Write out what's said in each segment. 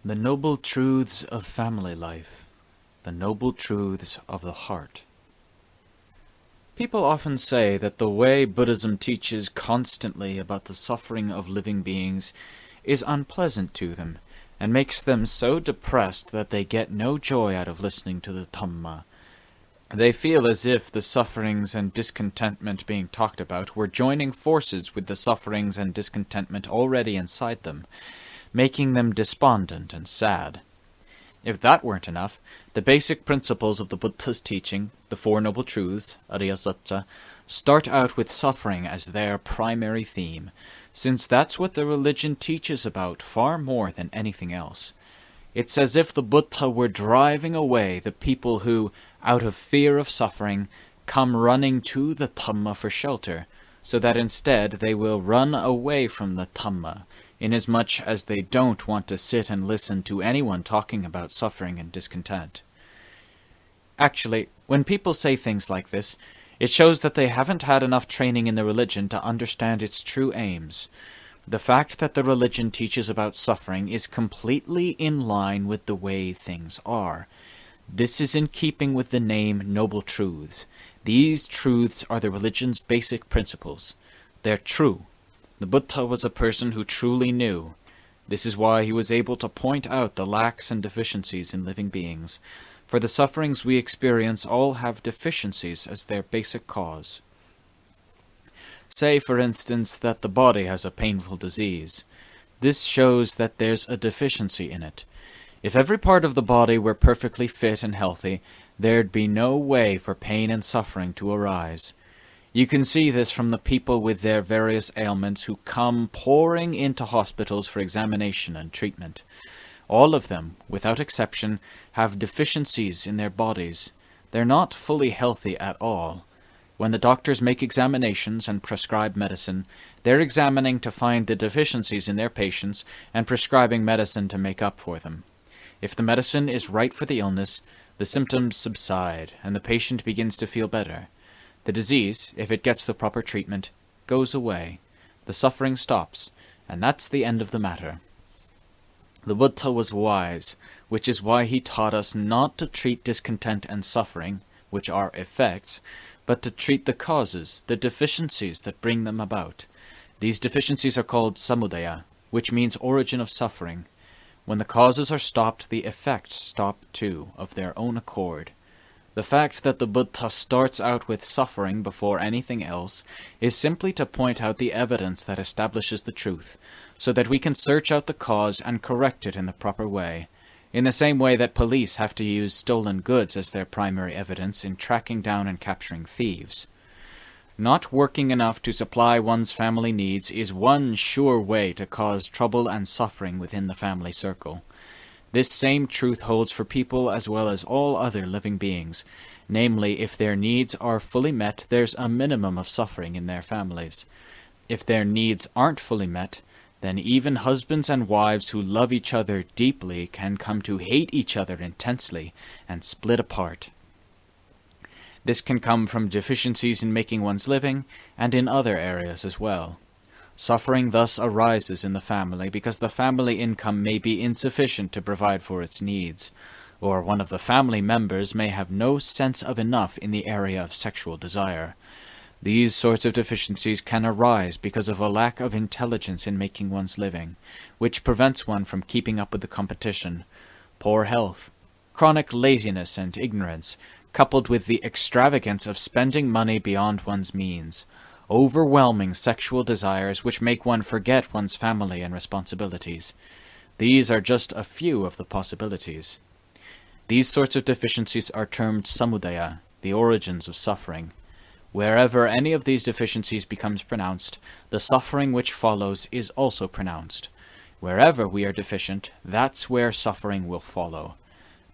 The noble truths of family life, the noble truths of the heart. People often say that the way Buddhism teaches constantly about the suffering of living beings is unpleasant to them, and makes them so depressed that they get no joy out of listening to the Dhamma. They feel as if the sufferings and discontentment being talked about were joining forces with the sufferings and discontentment already inside them, making them despondent and sad. If that weren't enough, the basic principles of the Buddha's teaching, the Four Noble Truths, Ariya Satya, start out with suffering as their primary theme, since that's what the religion teaches about far more than anything else. It's as if the Buddha were driving away the people who, out of fear of suffering, come running to the Dhamma for shelter, so that instead they will run away from the Dhamma, inasmuch as they don't want to sit and listen to anyone talking about suffering and discontent. Actually, when people say things like this, it shows that they haven't had enough training in the religion to understand its true aims. The fact that the religion teaches about suffering is completely in line with the way things are. This is in keeping with the name Noble Truths. These truths are the religion's basic principles. They're true. The Buddha was a person who truly knew. This is why he was able to point out the lacks and deficiencies in living beings, for the sufferings we experience all have deficiencies as their basic cause. Say, for instance, that the body has a painful disease. This shows that there's a deficiency in it. If every part of the body were perfectly fit and healthy, there'd be no way for pain and suffering to arise. You can see this from the people with their various ailments who come pouring into hospitals for examination and treatment. All of them, without exception, have deficiencies in their bodies. They're not fully healthy at all. When the doctors make examinations and prescribe medicine, they're examining to find the deficiencies in their patients and prescribing medicine to make up for them. If the medicine is right for the illness, the symptoms subside and the patient begins to feel better. The disease, if it gets the proper treatment, goes away. The suffering stops, and that's the end of the matter. The Buddha was wise, which is why he taught us not to treat discontent and suffering, which are effects, but to treat the causes, the deficiencies that bring them about. These deficiencies are called samudaya, which means origin of suffering. When the causes are stopped, the effects stop too, of their own accord. The fact that the Buddha starts out with suffering before anything else is simply to point out the evidence that establishes the truth, so that we can search out the cause and correct it in the proper way, in the same way that police have to use stolen goods as their primary evidence in tracking down and capturing thieves. Not working enough to supply one's family needs is one sure way to cause trouble and suffering within the family circle. This same truth holds for people as well as all other living beings. Namely, if their needs are fully met, there's a minimum of suffering in their families. If their needs aren't fully met, then even husbands and wives who love each other deeply can come to hate each other intensely and split apart. This can come from deficiencies in making one's living and in other areas as well. Suffering thus arises in the family because the family income may be insufficient to provide for its needs, or one of the family members may have no sense of enough in the area of sexual desire. These sorts of deficiencies can arise because of a lack of intelligence in making one's living, which prevents one from keeping up with the competition. Poor health, chronic laziness and ignorance, coupled with the extravagance of spending money beyond one's means, overwhelming sexual desires which make one forget one's family and responsibilities. These are just a few of the possibilities. These sorts of deficiencies are termed samudaya, the origins of suffering. Wherever any of these deficiencies becomes pronounced, the suffering which follows is also pronounced. Wherever we are deficient, that's where suffering will follow.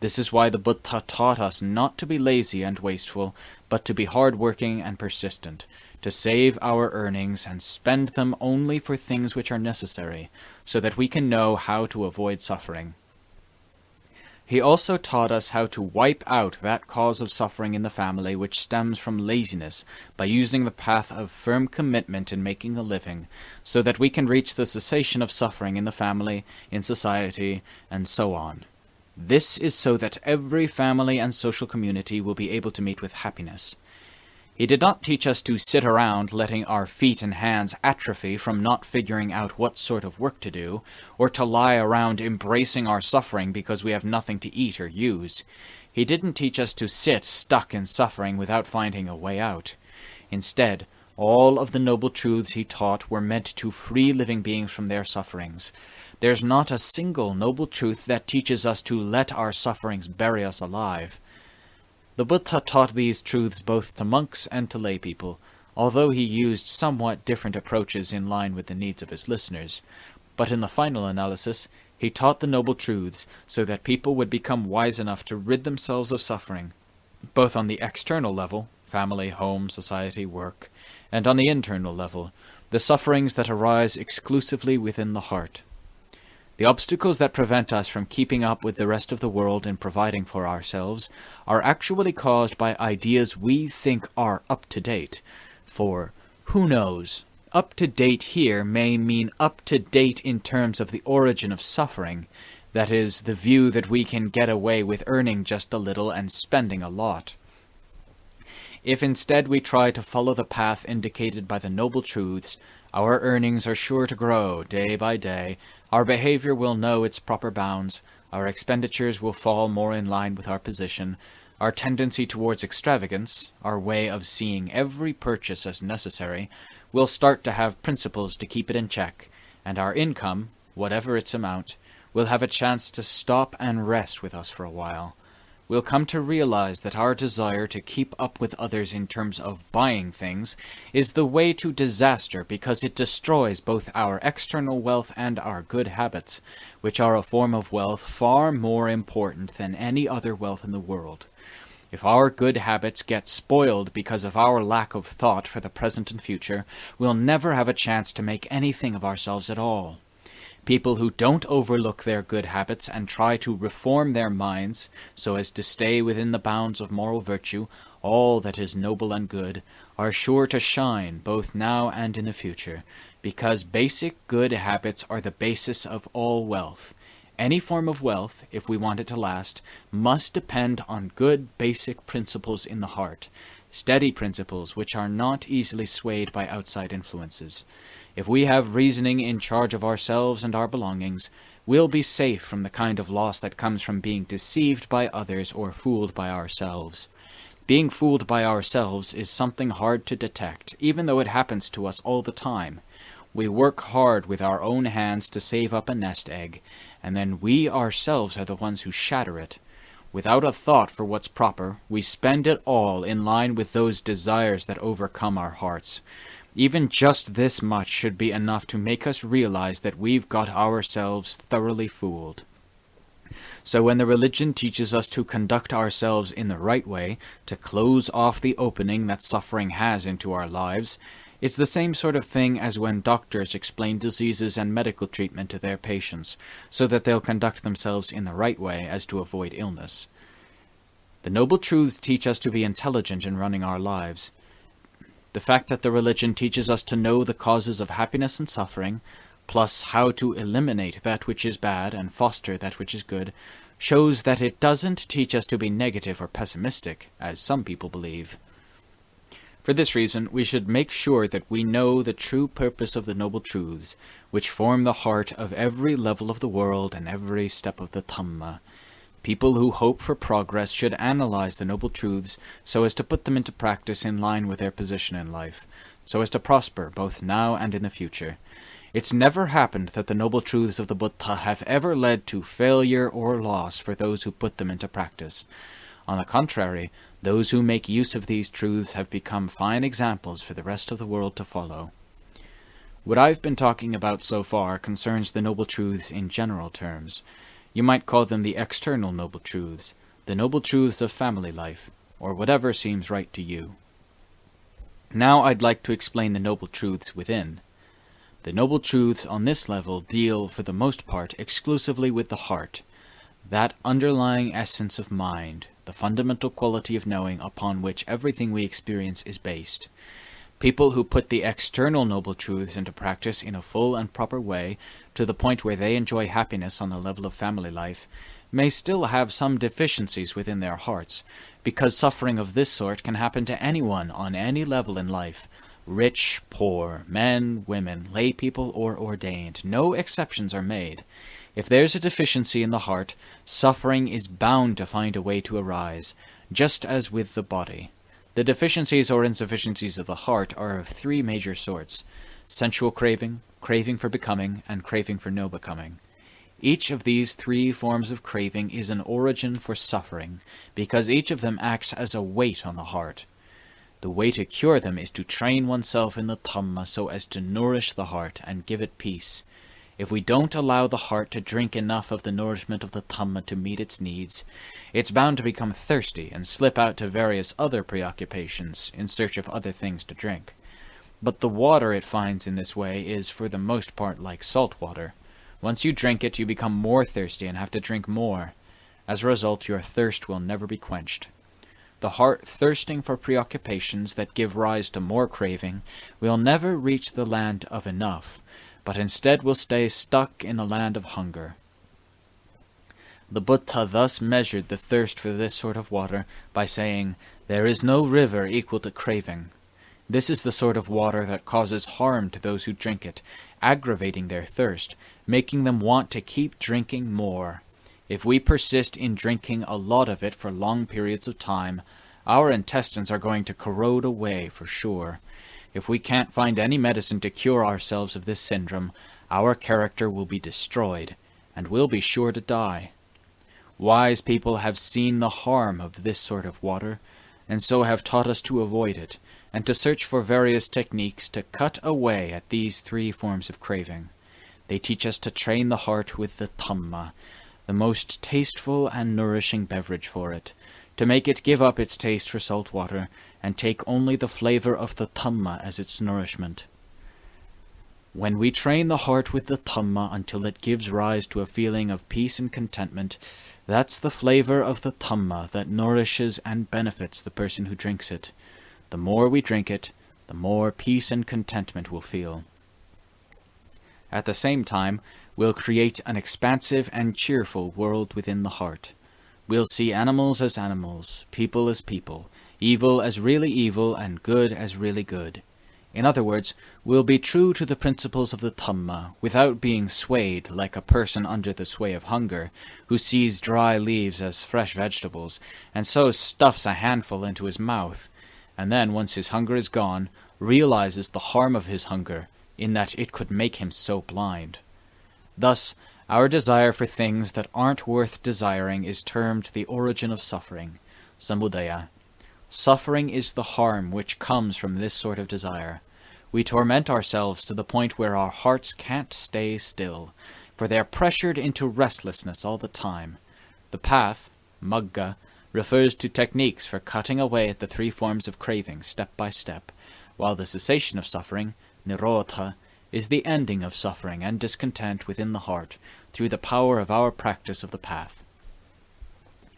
This is why the Buddha taught us not to be lazy and wasteful, but to be hard-working and persistent, to save our earnings and spend them only for things which are necessary, so that we can know how to avoid suffering. He also taught us how to wipe out that cause of suffering in the family which stems from laziness by using the path of firm commitment in making a living, so that we can reach the cessation of suffering in the family, in society, and so on. This is so that every family and social community will be able to meet with happiness. He did not teach us to sit around letting our feet and hands atrophy from not figuring out what sort of work to do, or to lie around embracing our suffering because we have nothing to eat or use. He didn't teach us to sit stuck in suffering without finding a way out. Instead, all of the noble truths he taught were meant to free living beings from their sufferings. There's not a single noble truth that teaches us to let our sufferings bury us alive. The Buddha taught these truths both to monks and to lay people, although he used somewhat different approaches in line with the needs of his listeners. But in the final analysis, he taught the noble truths so that people would become wise enough to rid themselves of suffering, both on the external level, family, home, society, work, and on the internal level, the sufferings that arise exclusively within the heart. The obstacles that prevent us from keeping up with the rest of the world and providing for ourselves are actually caused by ideas we think are up to date. For, who knows, up to date here may mean up to date in terms of the origin of suffering, that is, the view that we can get away with earning just a little and spending a lot. If instead we try to follow the path indicated by the noble truths, our earnings are sure to grow day by day, our behavior will know its proper bounds, our expenditures will fall more in line with our position, our tendency towards extravagance, our way of seeing every purchase as necessary, will start to have principles to keep it in check, and our income, whatever its amount, will have a chance to stop and rest with us for a while. We'll come to realize that our desire to keep up with others in terms of buying things is the way to disaster because it destroys both our external wealth and our good habits, which are a form of wealth far more important than any other wealth in the world. If our good habits get spoiled because of our lack of thought for the present and future, we'll never have a chance to make anything of ourselves at all. People who don't overlook their good habits and try to reform their minds so as to stay within the bounds of moral virtue, all that is noble and good, are sure to shine both now and in the future, because basic good habits are the basis of all wealth. Any form of wealth, if we want it to last, must depend on good basic principles in the heart, steady principles which are not easily swayed by outside influences. If we have reasoning in charge of ourselves and our belongings, we'll be safe from the kind of loss that comes from being deceived by others or fooled by ourselves. Being fooled by ourselves is something hard to detect, even though it happens to us all the time. We work hard with our own hands to save up a nest egg, and then we ourselves are the ones who shatter it. Without a thought for what's proper, we spend it all in line with those desires that overcome our hearts. Even just this much should be enough to make us realize that we've got ourselves thoroughly fooled. So when the religion teaches us to conduct ourselves in the right way, to close off the opening that suffering has into our lives, it's the same sort of thing as when doctors explain diseases and medical treatment to their patients, so that they'll conduct themselves in the right way as to avoid illness. The noble truths teach us to be intelligent in running our lives. The fact that the religion teaches us to know the causes of happiness and suffering, plus how to eliminate that which is bad and foster that which is good, shows that it doesn't teach us to be negative or pessimistic, as some people believe. For this reason, we should make sure that we know the true purpose of the noble truths, which form the heart of every level of the world and every step of the Dhamma. People who hope for progress should analyze the noble truths so as to put them into practice in line with their position in life, so as to prosper both now and in the future. It's never happened that the noble truths of the Buddha have ever led to failure or loss for those who put them into practice. On the contrary, those who make use of these truths have become fine examples for the rest of the world to follow. What I've been talking about so far concerns the noble truths in general terms. You might call them the external noble truths, the noble truths of family life, or whatever seems right to you. Now I'd like to explain the noble truths within. The noble truths on this level deal, for the most part, exclusively with the heart. that underlying essence of mind, the fundamental quality of knowing upon which everything we experience is based. People who put the external noble truths into practice in a full and proper way, to the point where they enjoy happiness on the level of family life, may still have some deficiencies within their hearts, because suffering of this sort can happen to anyone on any level in life, rich, poor, men, women, lay people, or ordained. No exceptions are made. If there's a deficiency in the heart, suffering is bound to find a way to arise, just as with the body. The deficiencies or insufficiencies of the heart are of three major sorts: sensual craving, craving for becoming, and craving for no becoming. Each of these three forms of craving is an origin for suffering, because each of them acts as a weight on the heart. The way to cure them is to train oneself in the Dhamma so as to nourish the heart and give it peace. If we don't allow the heart to drink enough of the nourishment of the Dhamma to meet its needs, it's bound to become thirsty and slip out to various other preoccupations in search of other things to drink. But the water it finds in this way is for the most part like salt water. Once you drink it, you become more thirsty and have to drink more. As a result, your thirst will never be quenched. The heart thirsting for preoccupations that give rise to more craving will never reach the land of enough, but instead will stay stuck in the land of hunger. The Buddha thus measured the thirst for this sort of water by saying, "There is no river equal to craving." This is the sort of water that causes harm to those who drink it, aggravating their thirst, making them want to keep drinking more. If we persist in drinking a lot of it for long periods of time, our intestines are going to corrode away for sure. If we can't find any medicine to cure ourselves of this syndrome, our character will be destroyed, and we'll be sure to die. Wise people have seen the harm of this sort of water, and so have taught us to avoid it, and to search for various techniques to cut away at these three forms of craving. They teach us to train the heart with the Dhamma, the most tasteful and nourishing beverage for it, to make it give up its taste for salt water, and take only the flavor of the Dhamma as its nourishment. When we train the heart with the Dhamma until it gives rise to a feeling of peace and contentment, that's the flavor of the Dhamma that nourishes and benefits the person who drinks it. The more we drink it, the more peace and contentment we'll feel. At the same time, we'll create an expansive and cheerful world within the heart. We'll see animals as animals, people as people, evil as really evil, and good as really good. In other words, we'll be true to the principles of the Dhamma, without being swayed like a person under the sway of hunger, who sees dry leaves as fresh vegetables, and so stuffs a handful into his mouth, and then, once his hunger is gone, realizes the harm of his hunger, in that it could make him so blind. Thus, our desire for things that aren't worth desiring is termed the origin of suffering, samudaya. Suffering is the harm which comes from this sort of desire. We torment ourselves to the point where our hearts can't stay still, for they are pressured into restlessness all the time. The path, magga, refers to techniques for cutting away at the three forms of craving step by step, while the cessation of suffering, nirodha, is the ending of suffering and discontent within the heart through the power of our practice of the path.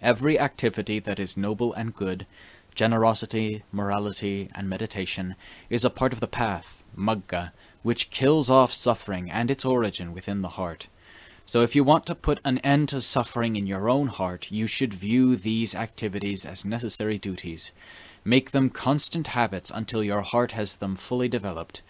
Every activity that is noble and good, generosity, morality, and meditation, is a part of the path, magga, which kills off suffering and its origin within the heart. So if you want to put an end to suffering in your own heart, you should view these activities as necessary duties. Make them constant habits until your heart has them fully developed.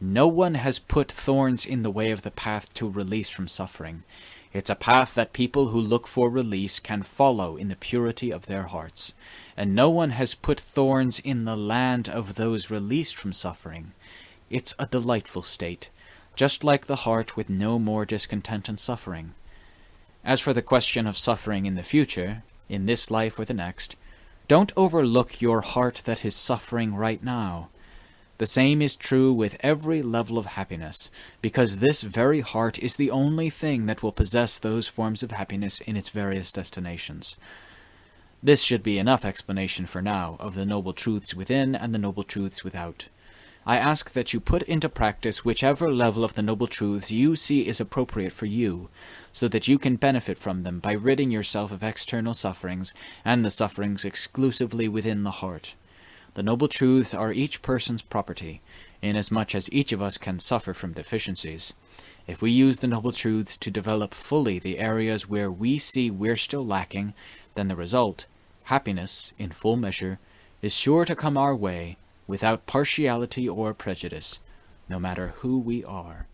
No one has put thorns in the way of the path to release from suffering. It's a path that people who look for release can follow in the purity of their hearts. And no one has put thorns in the land of those released from suffering. It's a delightful state, just like the heart with no more discontent and suffering. As for the question of suffering in the future, in this life or the next, don't overlook your heart that is suffering right now. The same is true with every level of happiness, because this very heart is the only thing that will possess those forms of happiness in its various destinations. This should be enough explanation for now of the noble truths within and the noble truths without. I ask that you put into practice whichever level of the Noble Truths you see is appropriate for you, so that you can benefit from them by ridding yourself of external sufferings and the sufferings exclusively within the heart. The Noble Truths are each person's property, inasmuch as each of us can suffer from deficiencies. If we use the Noble Truths to develop fully the areas where we see we're still lacking, then the result, happiness, in full measure, is sure to come our way, without partiality or prejudice, no matter who we are.